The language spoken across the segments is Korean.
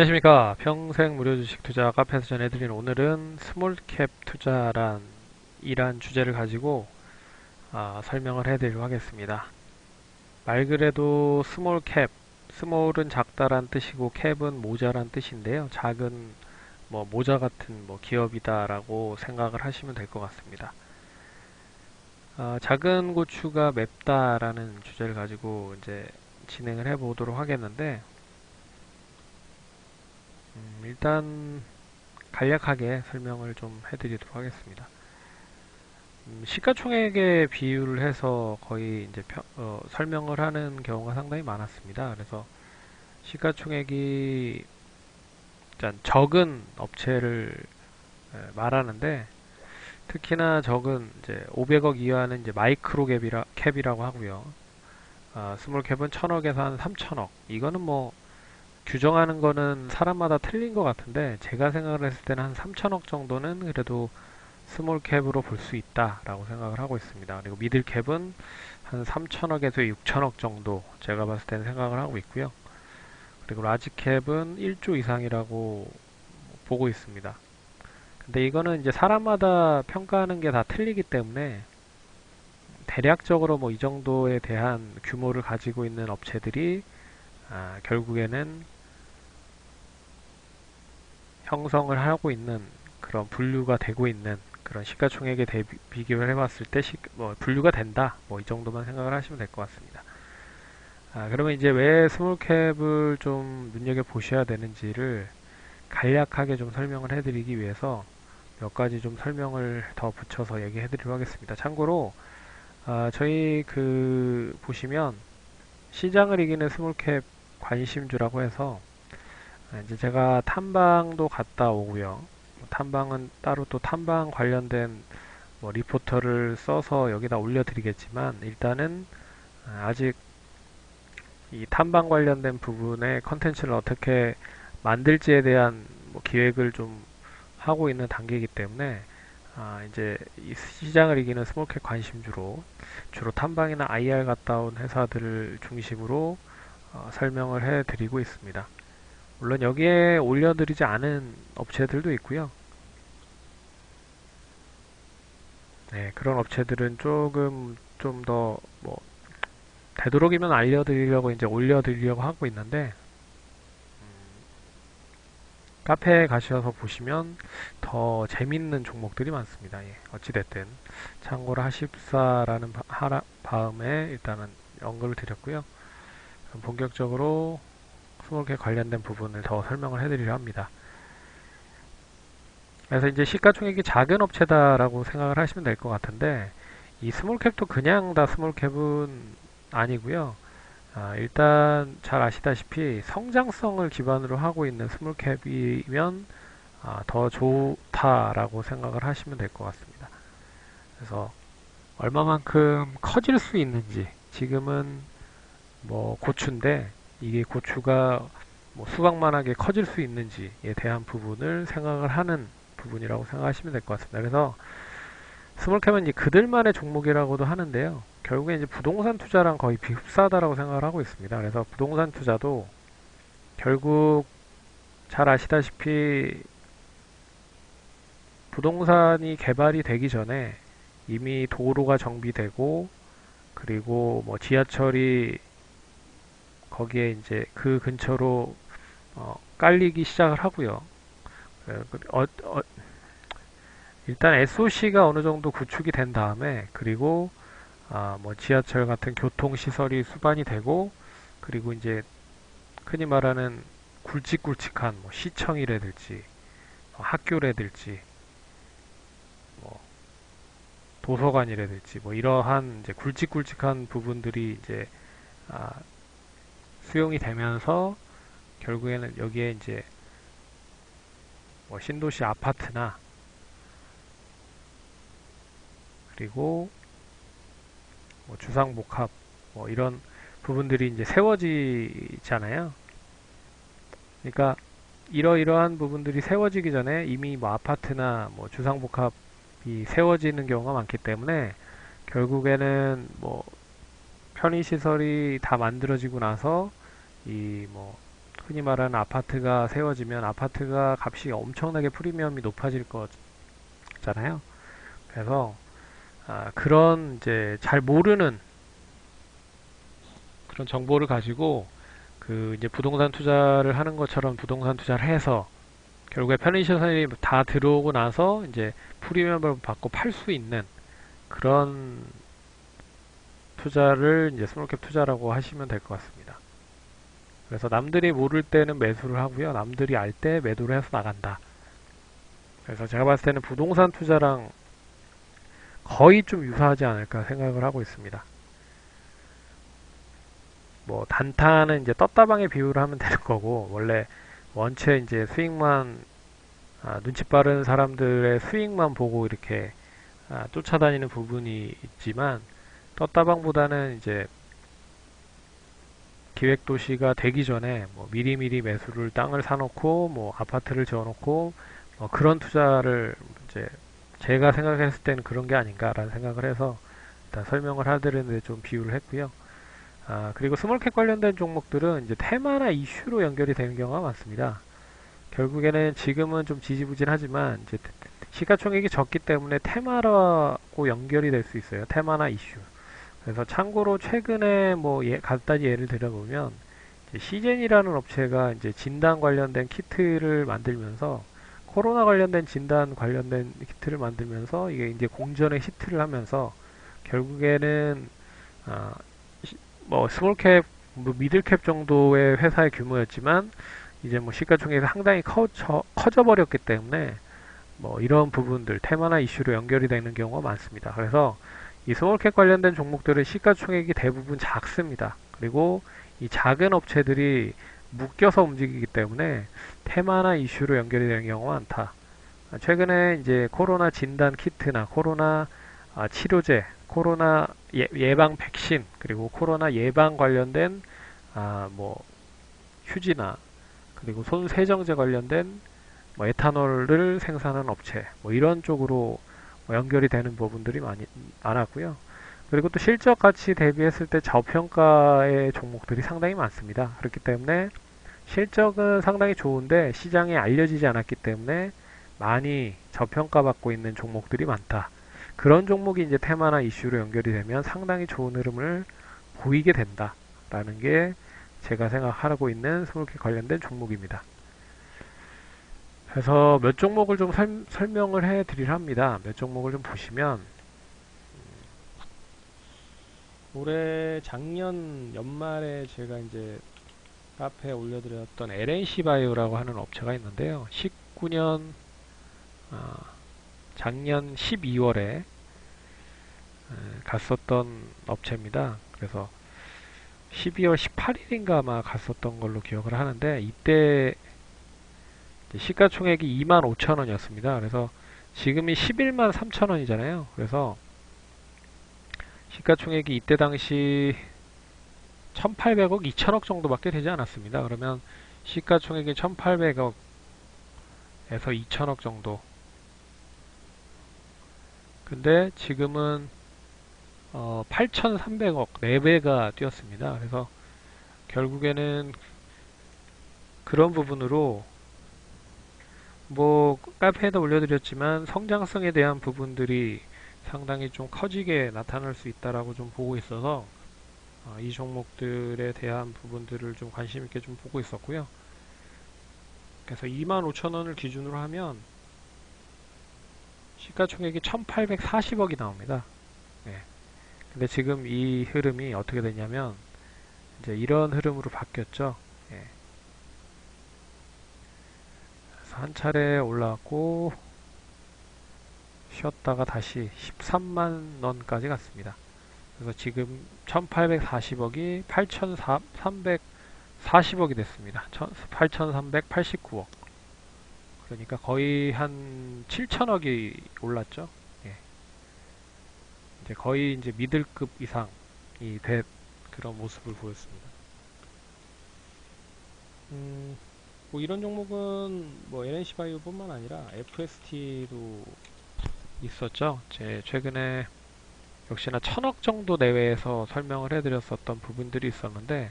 안녕하십니까. 평생 무료 주식 투자 카페에서 전해드린 오늘은 스몰캡 투자란 이란 주제를 가지고 설명을 해드리도록 하겠습니다. 말 그대로 스몰캡, 스몰은 작다란 뜻이고 캡은 모자란 뜻인데요. 작은 모자 같은 기업이다라고 생각을 하시면 될 것 같습니다. 작은 고추가 맵다라는 주제를 가지고 이제 진행을 해보도록 하겠는데 일단 간략하게 설명을 좀 해드리도록 하겠습니다. 시가총액에 비유를 해서 거의 이제 설명을 하는 경우가 상당히 많았습니다. 그래서 시가총액이 일단 적은 업체를 말하는데 특히나 적은 이제 500억 이하는 이제 마이크로 캡이라고 하고요. 스몰 캡은 1000억에서 한 3000억. 이거는 규정하는 거는 사람마다 틀린 것 같은데 제가 생각을 했을 때는 한 3000억 정도는 그래도 스몰 캡으로 볼 수 있다라고 생각을 하고 있습니다. 그리고 미들 캡은 한 3천억에서 6천억 정도 제가 봤을 때는 생각을 하고 있고요. 그리고 라지 캡은 1조 이상이라고 보고 있습니다. 근데 이거는 이제 사람마다 평가하는 게 다 틀리기 때문에 대략적으로 이 정도에 대한 규모를 가지고 있는 업체들이 결국에는 형성을 하고 있는 그런 분류가 되고 있는 그런 시가총액에 비교를 해봤을 때 분류가 된다. 이 정도만 생각을 하시면 될 것 같습니다. 그러면 이제 왜 스몰캡을 좀 눈여겨 보셔야 되는지를 간략하게 좀 설명을 해드리기 위해서 몇 가지 좀 설명을 더 붙여서 얘기해드리도록 하겠습니다. 참고로 저희 보시면 시장을 이기는 스몰캡 관심주라고 해서 이제 제가 탐방도 갔다 오고요. 탐방은 따로 또 탐방 관련된 리포터를 써서 여기다 올려드리겠지만 일단은 아직 이 탐방 관련된 부분의 컨텐츠를 어떻게 만들지에 대한 기획을 좀 하고 있는 단계이기 때문에 이제 이 시장을 이기는 스몰캡 관심주로 주로 탐방이나 IR 갔다 온 회사들을 중심으로 설명을 해드리고 있습니다. 물론 여기에 올려드리지 않은 업체들도 있고요. 네, 그런 업체들은 조금 좀 더 되도록이면 알려드리려고 이제 올려드리려고 하고 있는데 카페에 가셔서 보시면 더 재밌는 종목들이 많습니다. 예, 어찌됐든 참고로 하십사라는 다음에 일단은 언급을 드렸고요. 본격적으로 스몰캡 관련된 부분을 더 설명을 해드리려 합니다. 그래서 이제 시가총액이 작은 업체다라고 생각을 하시면 될 것 같은데 이 스몰캡도 그냥 다 스몰캡은 아니고요. 일단 잘 아시다시피 성장성을 기반으로 하고 있는 스몰캡이면 더 좋다라고 생각을 하시면 될 것 같습니다. 그래서 얼마만큼 커질 수 있는지 지금은 고추인데 이게 고추가 수박만하게 커질 수 있는지에 대한 부분을 생각을 하는 부분이라고 생각하시면 될 것 같습니다. 그래서 스몰캡은 이제 그들만의 종목이라고도 하는데요. 결국에 이제 부동산 투자랑 거의 비슷하다라고 생각을 하고 있습니다. 그래서 부동산 투자도 결국 잘 아시다시피 부동산이 개발이 되기 전에 이미 도로가 정비되고 그리고 지하철이 거기에 이제 그 근처로 깔리기 시작을 하고요. 일단 SOC가 어느 정도 구축이 된 다음에 그리고 지하철 같은 교통 시설이 수반이 되고 그리고 이제 흔히 말하는 굵직굵직한 시청이라든지 학교라든지 뭐 도서관이라든지 이러한 이제 굵직굵직한 부분들이 이제 아, 수용이 되면서 결국에는 여기에 이제 신도시 아파트나 그리고 주상복합 이런 부분들이 이제 세워지잖아요. 그러니까 이러이러한 부분들이 세워지기 전에 이미 아파트나 주상복합이 세워지는 경우가 많기 때문에 결국에는 편의시설이 다 만들어지고 나서 이 흔히 말하는 아파트가 세워지면 아파트가 값이 엄청나게 프리미엄이 높아질 거잖아요. 그래서 그런 이제 잘 모르는 그런 정보를 가지고 그 이제 부동산 투자를 하는 것처럼 부동산 투자를 해서 결국에 편의시설이 다 들어오고 나서 이제 프리미엄을 받고 팔 수 있는 그런 투자를 이제 스몰캡 투자라고 하시면 될 것 같습니다. 그래서 남들이 모를 때는 매수를 하고요. 남들이 알 때 매도를 해서 나간다. 그래서 제가 봤을 때는 부동산 투자랑 거의 좀 유사하지 않을까 생각을 하고 있습니다. 뭐 단타는 이제 떴다방에 비유를 하면 되는 거고 원래 원체 이제 수익만 눈치 빠른 사람들의 수익만 보고 이렇게 쫓아다니는 부분이 있지만 떴다방보다는 이제 기획도시가 되기 전에 뭐 미리미리 매수를 땅을 사놓고 뭐 아파트를 지어놓고 뭐 그런 투자를 이제 제가 생각했을 때는 그런 게 아닌가라는 생각을 해서 일단 설명을 하드리는데 좀 비유를 했고요. 그리고 스몰캡 관련된 종목들은 이제 테마나 이슈로 연결이 되는 경우가 많습니다. 결국에는 지금은 좀 지지부진하지만 이제 시가총액이 적기 때문에 테마라고 연결이 될 수 있어요. 테마나 이슈. 그래서 참고로 최근에 뭐 간단히 예를 들어보면 시젠이라는 업체가 이제 진단 관련된 키트를 만들면서 코로나 관련된 진단 관련된 키트를 만들면서 이게 이제 공전에 히트를 하면서 결국에는 아, 뭐 스몰캡, 뭐 미들캡 정도의 회사의 규모였지만 이제 뭐 시가총액이 상당히 커져 버렸기 때문에 뭐 이런 부분들 테마나 이슈로 연결이 되는 경우가 많습니다. 그래서 이 스몰캡 관련된 종목들은 시가총액이 대부분 작습니다. 그리고 이 작은 업체들이 묶여서 움직이기 때문에 테마나 이슈로 연결이 되는 경우가 많다. 최근에 이제 코로나 진단 키트나 코로나 치료제, 코로나 예방 백신, 그리고 코로나 예방 관련된 뭐 휴지나 그리고 손 세정제 관련된 뭐 에탄올을 생산하는 업체, 뭐 이런 쪽으로 뭐 연결이 되는 부분들이 많았고요. 그리고 또 실적 가치 대비했을 때 저평가의 종목들이 상당히 많습니다. 그렇기 때문에 실적은 상당히 좋은데 시장에 알려지지 않았기 때문에 많이 저평가받고 있는 종목들이 많다. 그런 종목이 이제 테마나 이슈로 연결이 되면 상당히 좋은 흐름을 보이게 된다라는 게 제가 생각하고 있는 스몰캡 관련된 종목입니다. 그래서 몇 종목을 좀 설명을 해 드리려 합니다. 몇 종목을 좀 보시면 올해 작년 연말에 제가 이제 카페에 올려드렸던 LNC 바이오라고 하는 업체가 있는데요. 19년 작년 12월에 갔었던 업체입니다. 그래서 12월 18일인가 아마 갔었던 걸로 기억을 하는데 이때 시가총액이 25,000원이었습니다. 그래서 지금이 11만 3천원이잖아요. 그래서 시가총액이 이때 당시 1,800억, 2천억 정도밖에 되지 않았습니다. 그러면 시가총액이 1,800억에서 2천억 정도. 근데 지금은 8,300억, 4배가 뛰었습니다. 그래서 결국에는 그런 부분으로 뭐 카페에다 올려드렸지만 성장성에 대한 부분들이 상당히 좀 커지게 나타날 수 있다라고 좀 보고 있어서 이 종목들에 대한 부분들을 좀 관심 있게 좀 보고 있었고요. 그래서 25,000원을 기준으로 하면 시가총액이 1,840억이 나옵니다. 네. 근데 지금 이 흐름이 어떻게 되냐면 이제 이런 흐름으로 바뀌었죠. 예. 그래서 한 차례 올라왔고 쉬었다가 다시 13만 원까지 갔습니다. 그래서 지금 1840억이 8340억이 됐습니다. 8389억. 그러니까 거의 한 7천억이 올랐죠. 예. 이제 거의 이제 미들급 이상이 된 그런 모습을 보였습니다. 뭐 이런 종목은 뭐 LNC 바이오뿐만 아니라 FST도 있었죠. 제 최근에 역시나 1,000억 정도 내외에서 설명을 해드렸었던 부분들이 있었는데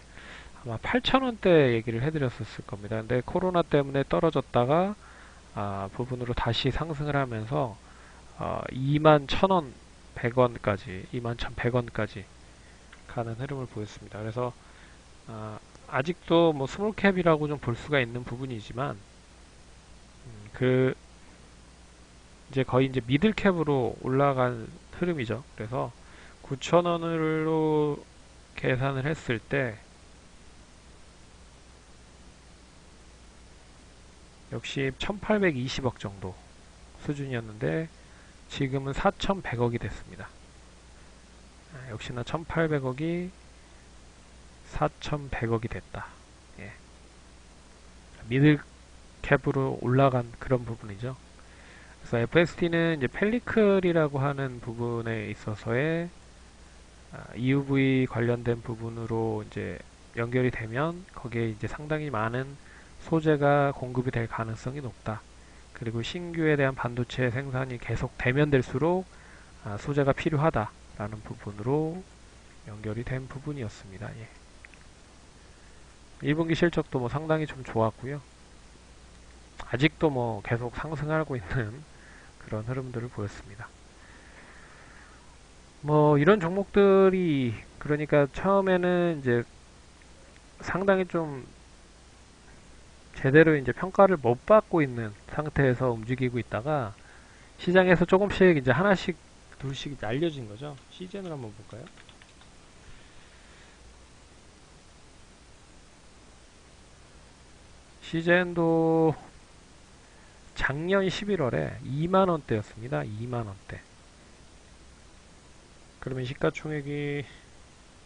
아마 8,000원대 얘기를 해드렸었을 겁니다. 근데 코로나 때문에 떨어졌다가 부분으로 다시 상승을 하면서 21,000원 100원까지 21,100원까지 가는 흐름을 보였습니다. 그래서 아직도 뭐 스몰캡이라고 좀 볼 수가 있는 부분이지만 그 이제 거의 이제 미들캡으로 올라간 흐름이죠. 그래서 9,000원으로 계산을 했을 때 역시 1,820억 정도 수준이었는데 지금은 4,100억이 됐습니다. 역시나 1,800억이 4,100억이 됐다. 예. 미들캡으로 올라간 그런 부분이죠. 그래서 FST는 이제 펠리클이라고 하는 부분에 있어서의 EUV 관련된 부분으로 이제 연결이 되면 거기에 이제 상당히 많은 소재가 공급이 될 가능성이 높다. 그리고 신규에 대한 반도체 생산이 계속 되면 될수록 소재가 필요하다라는 부분으로 연결이 된 부분이었습니다. 예. 1분기 실적도 뭐 상당히 좀 좋았고요. 아직도 뭐 계속 상승하고 있는 그런 흐름들을 보였습니다. 뭐 이런 종목들이 그러니까 처음에는 이제 상당히 좀 제대로 이제 평가를 못 받고 있는 상태에서 움직이고 있다가 시장에서 조금씩 이제 하나씩 둘씩 이제 알려진 거죠. 시젠을 한번 볼까요? 시젠도 작년 11월에 2만원대였습니다. 2만원대. 그러면 시가총액이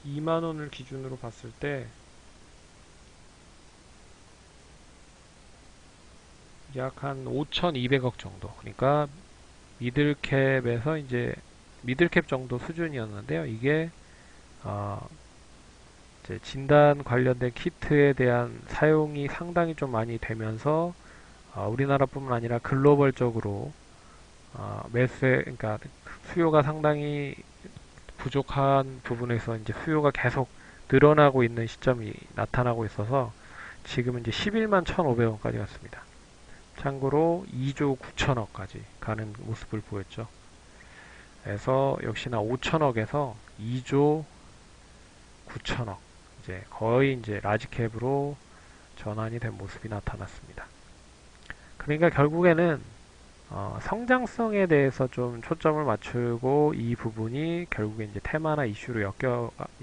2만원을 기준으로 봤을 때 약 한 5,200억 정도. 그러니까 미들캡에서 이제 미들캡 정도 수준이었는데요. 이게 이제 진단 관련된 키트에 대한 사용이 상당히 좀 많이 되면서 우리나라뿐만 아니라 글로벌적으로 매수에 그러니까 수요가 상당히 부족한 부분에서 이제 수요가 계속 늘어나고 있는 시점이 나타나고 있어서 지금은 이제 11만 1,500원까지 갔습니다. 참고로 2조 9천억까지 가는 모습을 보였죠. 그래서 역시나 5천억에서 2조 9천억 이제 거의 이제 라지캡으로 전환이 된 모습이 나타났습니다. 그러니까 결국에는 성장성에 대해서 좀 초점을 맞추고 이 부분이 결국에 이제 테마나 이슈로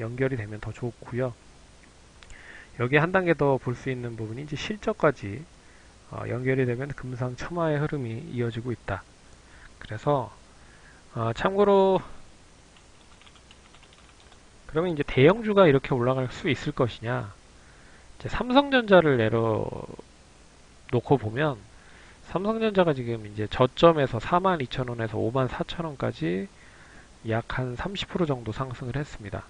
연결이 되면 더 좋고요. 여기 한 단계 더 볼 수 있는 부분이 이제 실적까지 연결이 되면 금상첨화의 흐름이 이어지고 있다. 그래서 참고로 그러면 이제 대형주가 이렇게 올라갈 수 있을 것이냐? 이제 삼성전자를 예로 놓고 보면 삼성전자가 지금 이제 저점에서 42,000원에서 54,000원까지 약 한 30% 정도 상승을 했습니다.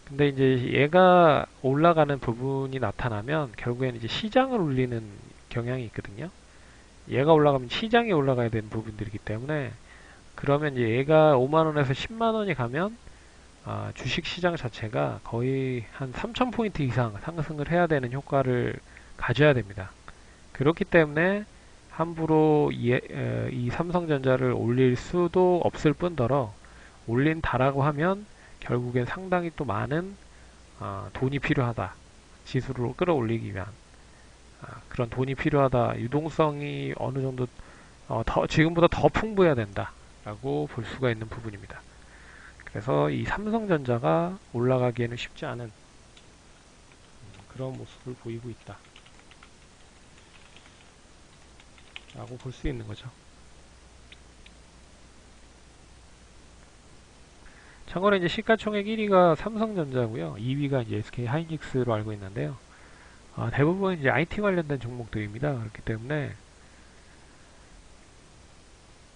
근데 이제 얘가 올라가는 부분이 나타나면 결국에는 이제 시장을 울리는 경향이 있거든요. 얘가 올라가면 시장이 올라가야 되는 부분들이기 때문에 그러면 이제 얘가 5만원에서 10만원이 가면 주식 시장 자체가 거의 한 3,000포인트 이상 상승을 해야 되는 효과를 가져야 됩니다. 그렇기 때문에 함부로 이 삼성전자를 올릴 수도 없을 뿐더러 올린다라고 하면 결국엔 상당히 또 많은 돈이 필요하다. 지수를 끌어올리기 위한 그런 돈이 필요하다. 유동성이 어느 정도 지금보다 더 풍부해야 된다라고 볼 수가 있는 부분입니다. 그래서 이 삼성전자가 올라가기에는 쉽지 않은 그런 모습을 보이고 있다. 라고 볼 수 있는 거죠. 참고로 이제 시가총액 1위가 삼성전자고요. 2위가 이제 SK 하이닉스로 알고 있는데요. 대부분 이제 IT 관련된 종목들입니다. 그렇기 때문에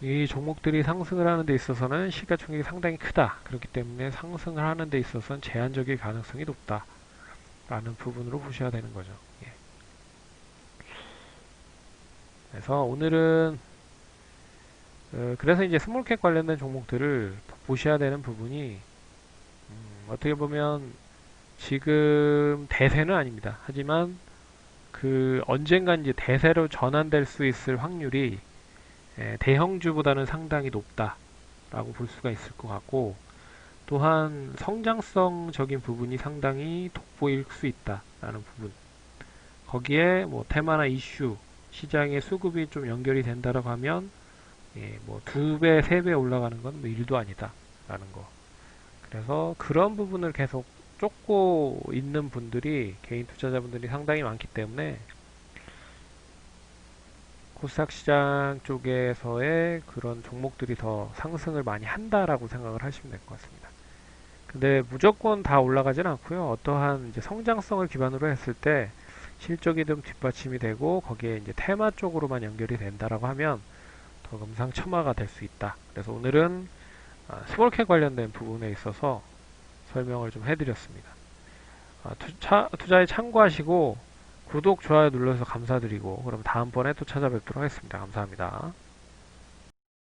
이 종목들이 상승을 하는 데 있어서는 시가총액이 상당히 크다. 그렇기 때문에 상승을 하는 데 있어서는 제한적일 가능성이 높다. 라는 부분으로 보셔야 되는 거죠. 예. 그래서 오늘은 그래서 이제 스몰캡 관련된 종목들을 보셔야 되는 부분이 어떻게 보면 지금 대세는 아닙니다. 하지만 그 언젠간 이제 대세로 전환될 수 있을 확률이 대형주보다는 상당히 높다라고 볼 수가 있을 것 같고, 또한 성장성적인 부분이 상당히 돋보일 수 있다라는 부분. 거기에 뭐 테마나 이슈, 시장의 수급이 좀 연결이 된다라고 하면 뭐 2배, 3배 올라가는 건 뭐 일도 아니다라는 거. 그래서 그런 부분을 계속 쫓고 있는 분들이 개인 투자자분들이 상당히 많기 때문에 코스닥 시장 쪽에서의 그런 종목들이 더 상승을 많이 한다라고 생각을 하시면 될 것 같습니다. 근데 무조건 다 올라가진 않고요. 어떠한 이제 성장성을 기반으로 했을 때 실적이 좀 뒷받침이 되고 거기에 이제 테마 쪽으로만 연결이 된다라고 하면 더 금상첨화가 될 수 있다. 그래서 오늘은 스몰캡 관련된 부분에 있어서 설명을 좀 해드렸습니다. 투자에 참고하시고 구독, 좋아요 눌러서 감사드리고 그럼 다음번에 또 찾아뵙도록 하겠습니다. 감사합니다.